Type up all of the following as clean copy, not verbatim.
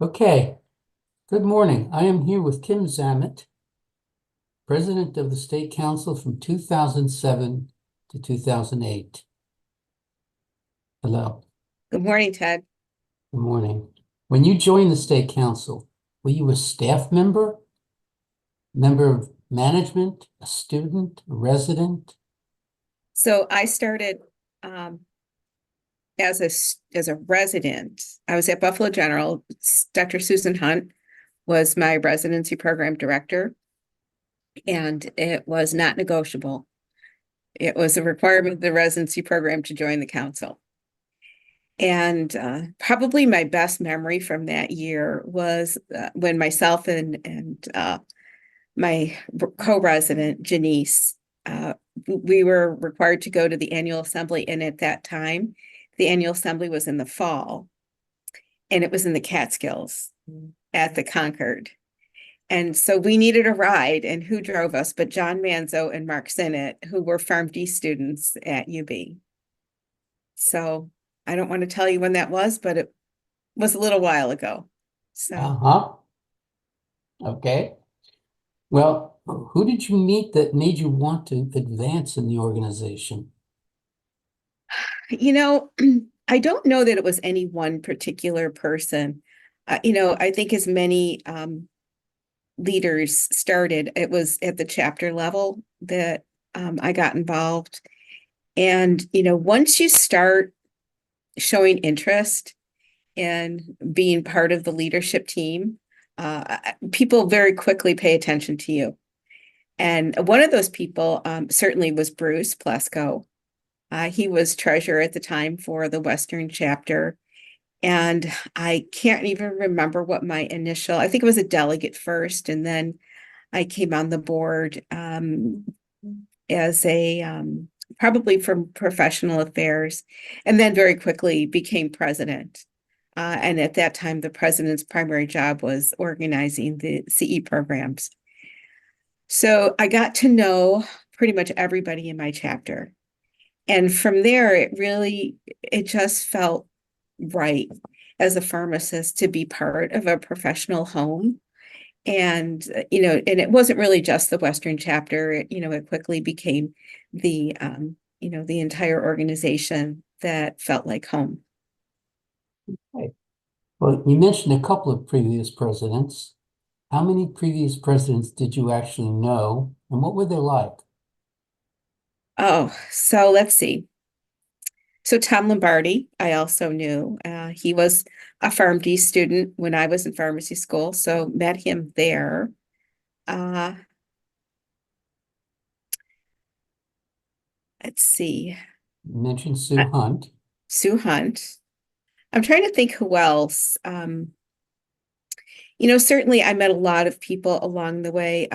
Okay, good morning. I am here with Kim Zammit, President of the State Council from 2007 to 2008. Hello, Good morning, Ted. good morning. When you joined the State Council, were you a staff member, member of management, a student, a resident? So I started um, as a resident. I was at Buffalo General. Dr. Susan Hunt was my residency program director, and it was not negotiable. It was a requirement of the residency program to join the council. And probably my best memory from that year was when myself and my co-resident Janice, we were required to go to the annual assembly, and at that time, the annual assembly was in the fall, and it was in the Catskills at the Concord. And so we needed a ride, and who drove us but John Manzo and Mark Sinnott, who were PharmD students at UB. So I don't want to tell you when that was, but it was a little while ago. So Uh-huh. Okay. Well, who did you meet that made you want to advance in the organization? You know, I don't know that it was any one particular person. I think as many leaders started, it was at the chapter level that I got involved. And, once you start showing interest in being part of the leadership team, people very quickly pay attention to you. And one of those people certainly was Bruce Plesko. He was treasurer at the time for the Western chapter. And I can't even remember what my initial, I think it was a delegate first. And then I came on the board as probably from professional affairs, and then very quickly became president. And at that time, the president's primary job was organizing the CE programs. So I got to know pretty much everybody in my chapter. And from there, it just felt right as a pharmacist to be part of a professional home. And, and it wasn't really just the Western chapter. It quickly became the entire organization that felt like home. Right. Well, you mentioned a couple of previous presidents. How many previous presidents did you actually know, and what were they like? Oh, so let's see. So Tom Lombardi, I also knew. He was a PharmD student when I was in pharmacy school, so met him there. Uh, let's see. You mentioned Sue Uh, Hunt. Sue Hunt. I'm trying to think who else. Certainly I met a lot of people along the way.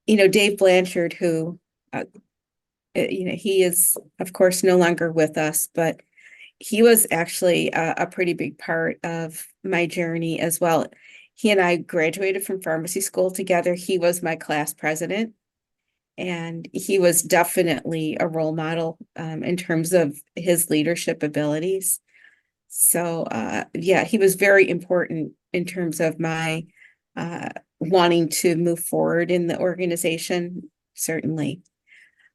Dave Blanchard, who, he is, of course, no longer with us, but he was actually a pretty big part of my journey as well. He and I graduated from pharmacy school together. He was my class president, and he was definitely a role model in terms of his leadership abilities. So, yeah, he was very important in terms of my wanting to move forward in the organization, certainly.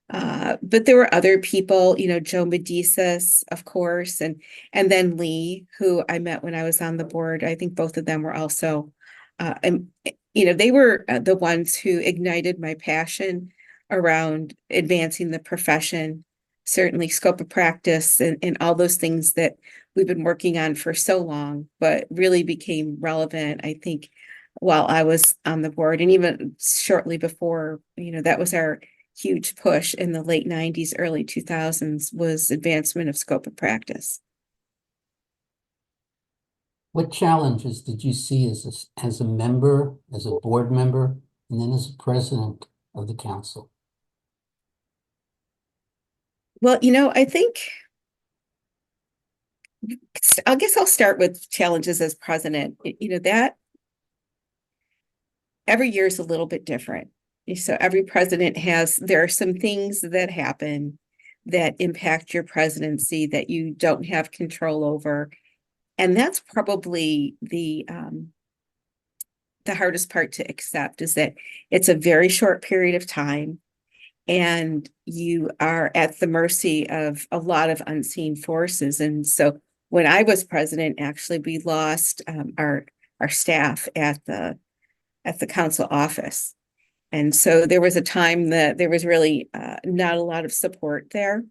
But there were other people, Joe Medicis, of course, and then Lee, who I met when I was on the board. I think both of them were also, and they were the ones who ignited my passion around advancing the profession, certainly scope of practice and all those things that we've been working on for so long, but really became relevant, I think, while I was on the board. And even shortly before, that was our huge push in the late 90s, early 2000s was advancement of scope of practice. What challenges did you see as a member, as a board member, and then as a president of the council? Well, I guess I'll start with challenges as president. That every year is a little bit different. So every president there are some things that happen that impact your presidency that you don't have control over. And that's probably the hardest part to accept, is that it's a very short period of time and you are at the mercy of a lot of unseen forces. And so when I was president, actually, we lost our staff at the council office. And so there was a time that there was really not a lot of support there.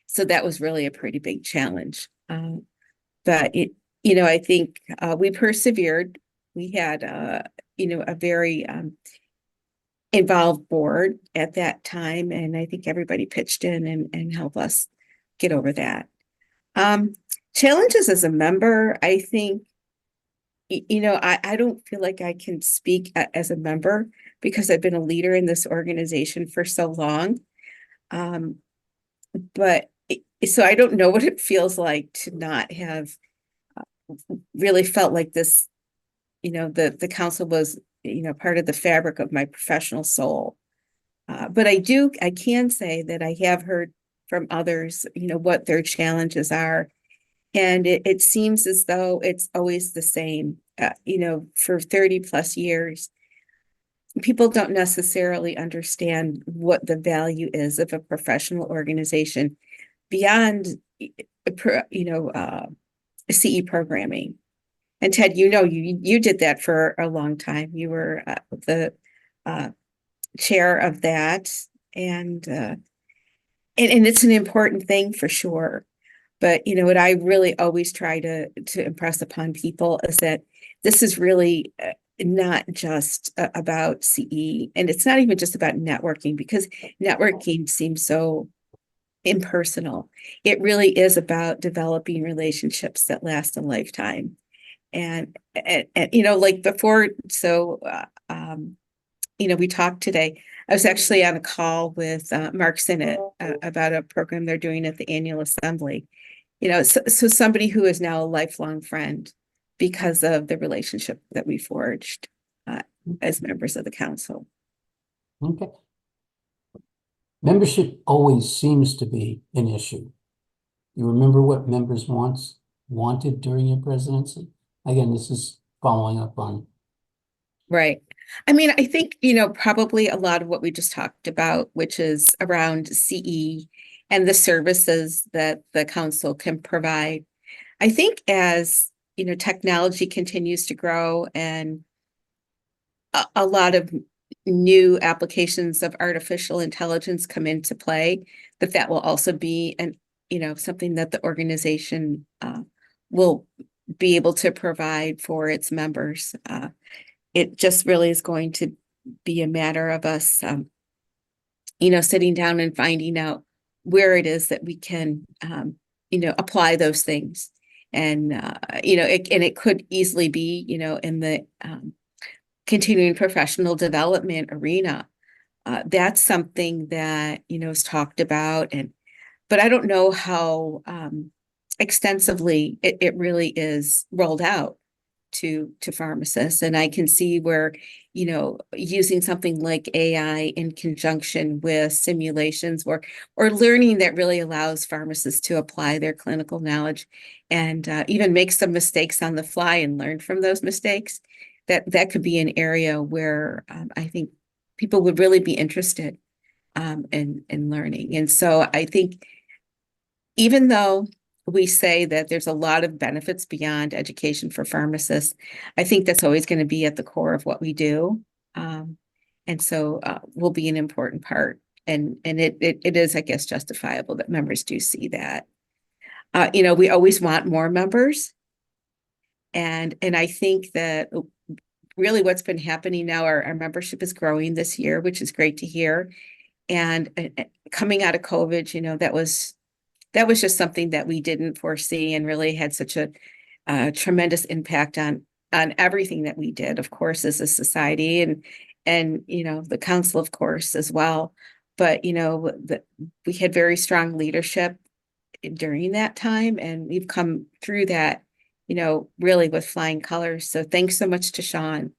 So that was really a pretty big challenge. But I think we persevered. We had a very involved board at that time, and I think everybody pitched in and helped us get over that. Challenges as a member, I think, I don't feel like I can speak as a member because I've been a leader in this organization for so long. But so I don't know what it feels like to not have really felt like this, the council was, part of the fabric of my professional soul. But I can say that I have heard from others, what their challenges are. And it seems as though it's always the same. For 30 plus years, people don't necessarily understand what the value is of a professional organization beyond, CE programming. And Ted, you did that for a long time. You were the chair of that, and it's an important thing for sure. But what I really always try to impress upon people is that this is really not just about CE, and it's not even just about networking, because networking seems so impersonal. It really is about developing relationships that last a lifetime. And like before, so we talked today. I was actually on a call with Mark Sinnott about a program they're doing at the annual assembly. So somebody who is now a lifelong friend because of the relationship that we forged as members of the council. Okay. Membership always seems to be an issue. You remember what members once wanted during your presidency? Again, this is following up on. Right. I mean, I think, probably a lot of what we just talked about, which is around CE and the services that the council can provide. I think as, technology continues to grow and a lot of new applications of artificial intelligence come into play, that will also be something that the organization will be able to provide for its members. It just really is going to be a matter of us, sitting down and finding out where it is that we can, apply those things. And, it could easily be, in the continuing professional development arena. That's something that, is talked about. But I don't know how extensively it really is rolled out to pharmacists. And I can see where, using something like AI in conjunction with simulations or learning that really allows pharmacists to apply their clinical knowledge and even make some mistakes on the fly and learn from those mistakes, that could be an area where I think people would really be interested in learning. And so I think even though we say that there's a lot of benefits beyond education for pharmacists, I think that's always going to be at the core of what we do. And so will be an important part. And it is, I guess, justifiable that members do see that. We always want more members. And I think that really what's been happening now, our membership is growing this year, which is great to hear. And coming out of COVID, that was just something that we didn't foresee and really had such a tremendous impact on everything that we did, of course, as a society and the council, of course, as well. But, we had very strong leadership during that time, and we've come through that, really with flying colors. So thanks so much to Sean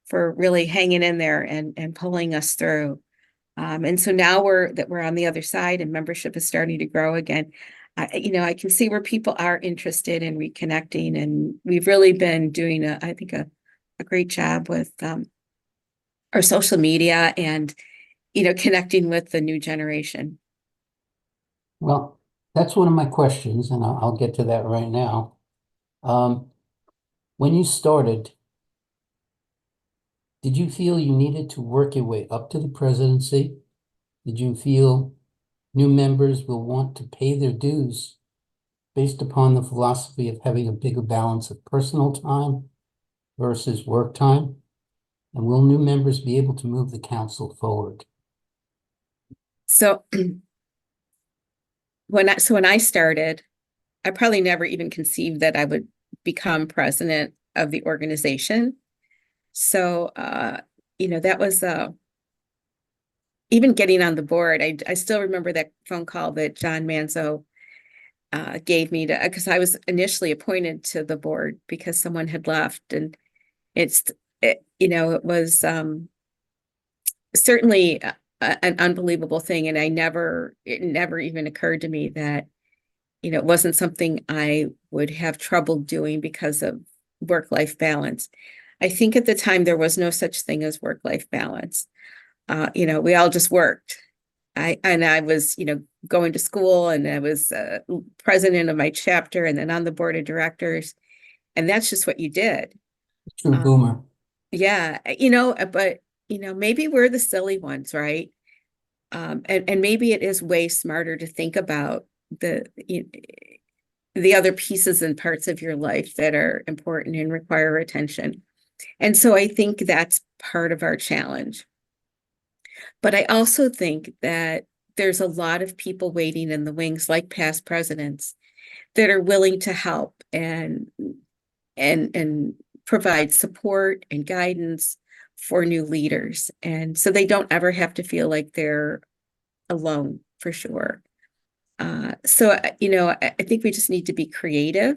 for really hanging in there and pulling us through. And so now we're on the other side and membership is starting to grow again. I can see where people are interested in reconnecting, and we've really been doing I think a great job with our social media and, connecting with the new generation. Well, that's one of my questions, and I'll get to that right now. When you started, did you feel you needed to work your way up to the presidency? Did you feel new members will want to pay their dues based upon the philosophy of having a bigger balance of personal time versus work time? And will new members be able to move the council forward? So when I started, I probably never even conceived that I would become president of the organization. So that was even getting on the board. I still remember that phone call that John Manzo gave me because I was initially appointed to the board because someone had left, and it was certainly an unbelievable thing, and it never even occurred to me that it wasn't something I would have trouble doing because of work-life balance. I think at the time there was no such thing as work-life balance. We all just worked. I was, going to school, and I was president of my chapter and then on the board of directors. And that's just what you did. True boomer. Yeah, but maybe we're the silly ones, right? And maybe it is way smarter to think about the other pieces and parts of your life that are important and require attention. And so I think that's part of our challenge. But I also think that there's a lot of people waiting in the wings, like past presidents, that are willing to help and provide support and guidance for new leaders. And so they don't ever have to feel like they're alone, for sure. I think we just need to be creative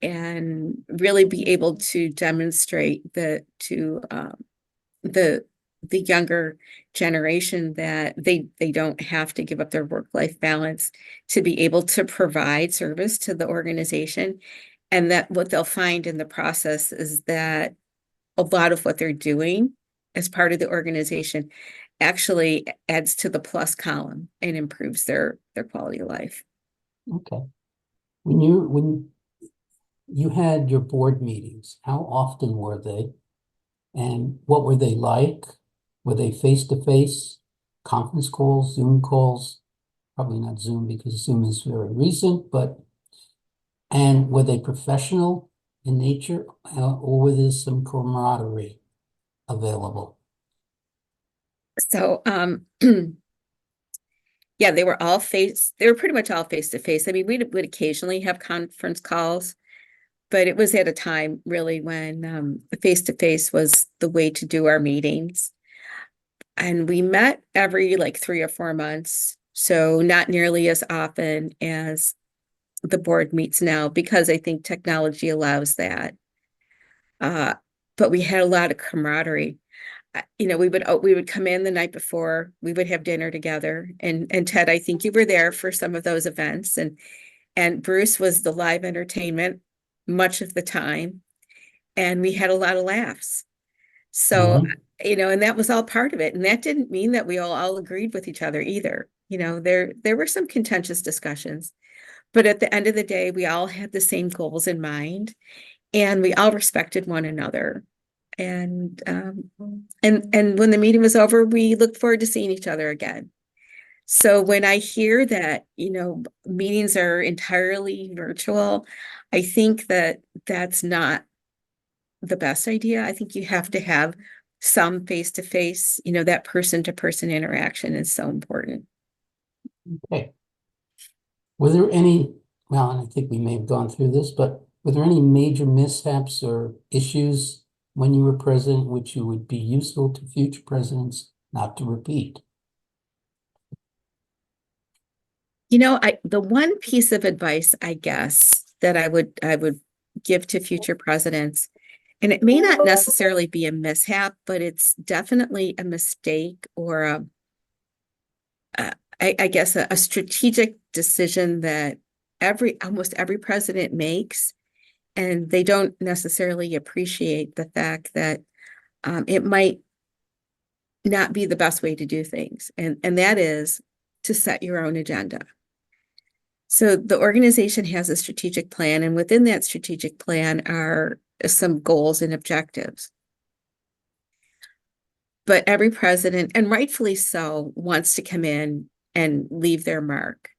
and really be able to demonstrate to the younger generation that they don't have to give up their work-life balance to be able to provide service to the organization. And that what they'll find in the process is that a lot of what they're doing as part of the organization actually adds to the plus column and improves their quality of life. Okay. When you had your board meetings, how often were they? And what were they like? Were they face-to-face, conference calls, Zoom calls? Probably not Zoom because Zoom is very recent, and were they professional in nature, or were there some camaraderie available? So, yeah, they were pretty much all face to face. I mean, we would occasionally have conference calls, but it was at a time really when face to face was the way to do our meetings. And we met every like 3 or 4 months. So not nearly as often as the board meets now, because I think technology allows that. But we had a lot of camaraderie. We would come in the night before, we would have dinner together. And Ted, I think you were there for some of those events, and Bruce was the live entertainment much of the time. And we had a lot of laughs. So, and that was all part of it. And that didn't mean that we all agreed with each other either. There were some contentious discussions, but at the end of the day, we all had the same goals in mind, and we all respected one another. And when the meeting was over, we looked forward to seeing each other again. So when I hear that, meetings are entirely virtual, I think that that's not the best idea. I think you have to have some face-to-face, that person-to-person interaction is so important. Okay. Were there any, well, and I think we may have gone through this, but were there any major mishaps or issues when you were president, which you would be useful to future presidents not to repeat? The one piece of advice, I guess, that I would give to future presidents, and it may not necessarily be a mishap, but it's definitely a mistake or I guess a strategic decision that almost every president makes, and they don't necessarily appreciate the fact that it might not be the best way to do things, and that is to set your own agenda. So the organization has a strategic plan, and within that strategic plan are some goals and objectives. But every president, and rightfully so, wants to come in and leave their mark.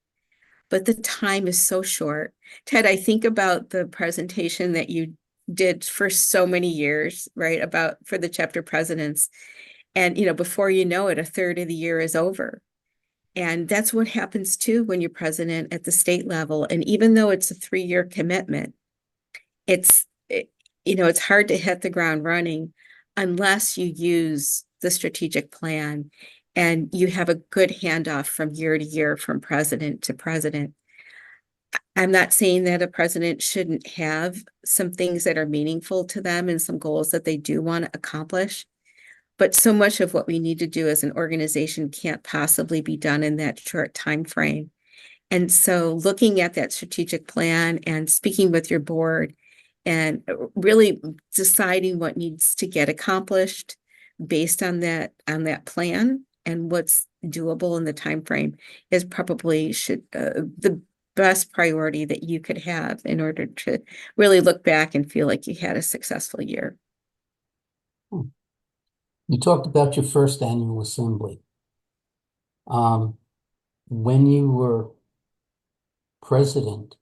But the time is so short. Ted, I think about the presentation that you did for so many years, right? For the chapter presidents. And, before you know it, a third of the year is over. And that's what happens too when you're president at the state level. And even though it's a 3-year commitment, it's hard to hit the ground running unless you use the strategic plan and you have a good handoff from year to year, from president to president. I'm not saying that a president shouldn't have some things that are meaningful to them and some goals that they do want to accomplish. But so much of what we need to do as an organization can't possibly be done in that short time frame. And so looking at that strategic plan and speaking with your board and really deciding what needs to get accomplished based on that plan and what's doable in the time frame is probably the best priority that you could have in order to really look back and feel like you had a successful year. You talked about your first annual assembly. When you were president,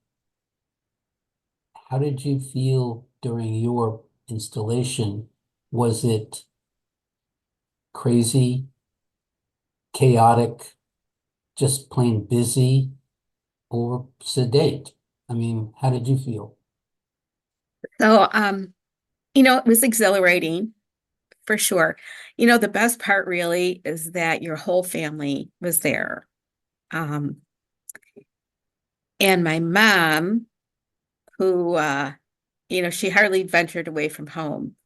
how did you feel during your installation? Was it crazy, chaotic, just plain busy, or sedate? I mean, how did you feel? So, it was exhilarating for sure. The best part really is that your whole family was there. And my mom, who, she hardly ventured away from home,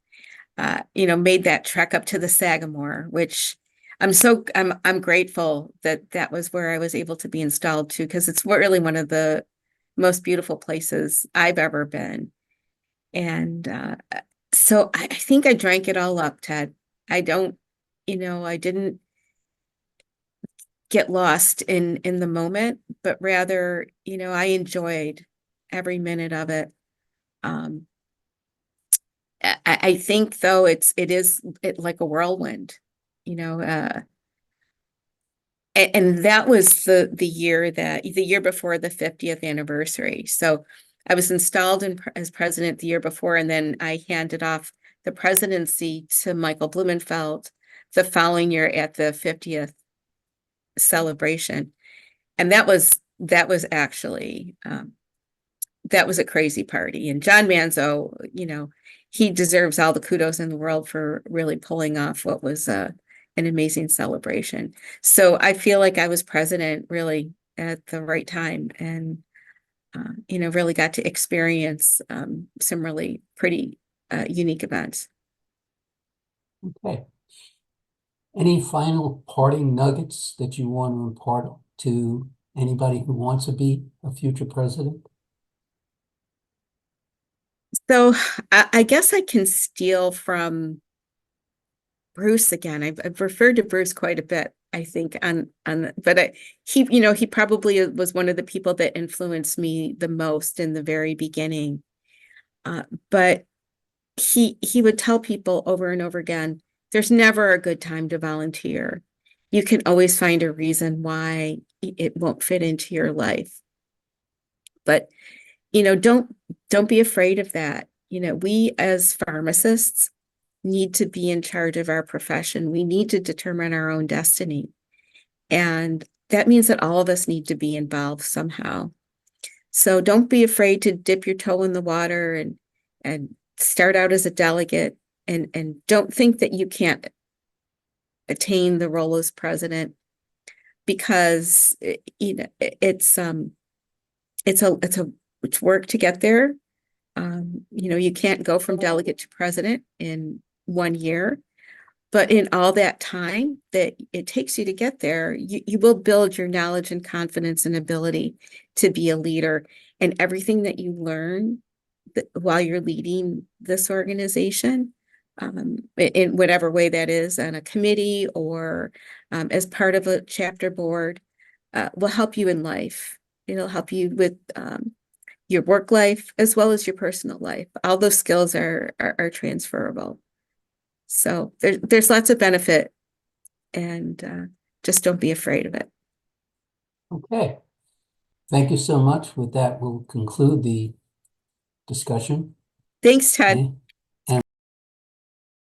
made that trek up to the Sagamore, which I'm grateful that was where I was able to be installed too, because it's really one of the most beautiful places I've ever been. And so I think I drank it all up, Ted. I didn't get lost in the moment, but rather, I enjoyed every minute of it. I think though it is like a whirlwind, and that was the year before the 50th anniversary. So I was installed as president the year before, and then I handed off the presidency to Michael Blumenfeld the following year at the 50th celebration. And that was actually that was a crazy party. And John Manzo, he deserves all the kudos in the world for really pulling off what was an amazing celebration. So I feel like I was president really at the right time, and really got to experience some really pretty unique events. Okay. Any final parting nuggets that you want to impart to anybody who wants to be a future president? So I guess I can steal from Bruce again. I've referred to Bruce quite a bit, I think, but he probably was one of the people that influenced me the most in the very beginning. But he would tell people over and over again, there's never a good time to volunteer. You can always find a reason why it won't fit into your life. But, don't be afraid of that. We as pharmacists need to be in charge of our profession. We need to determine our own destiny. And that means that all of us need to be involved somehow. So don't be afraid to dip your toe in the water and start out as a delegate, and don't think that you can't attain the role as president, because it's work to get there. You can't go from delegate to president in 1 year, But in all that time that it takes you to get there, you will build your knowledge and confidence and ability to be a leader. And everything that you learn while you're leading this organization, in whatever way that is, on a committee or as part of a chapter board, will help you in life. It'll help you with your work life as well as your personal life. All those skills are transferable. So there's lots of benefit, and just don't be afraid of it. Okay. Thank you so much. With that, we'll conclude the discussion. Thanks, Ted. Okay.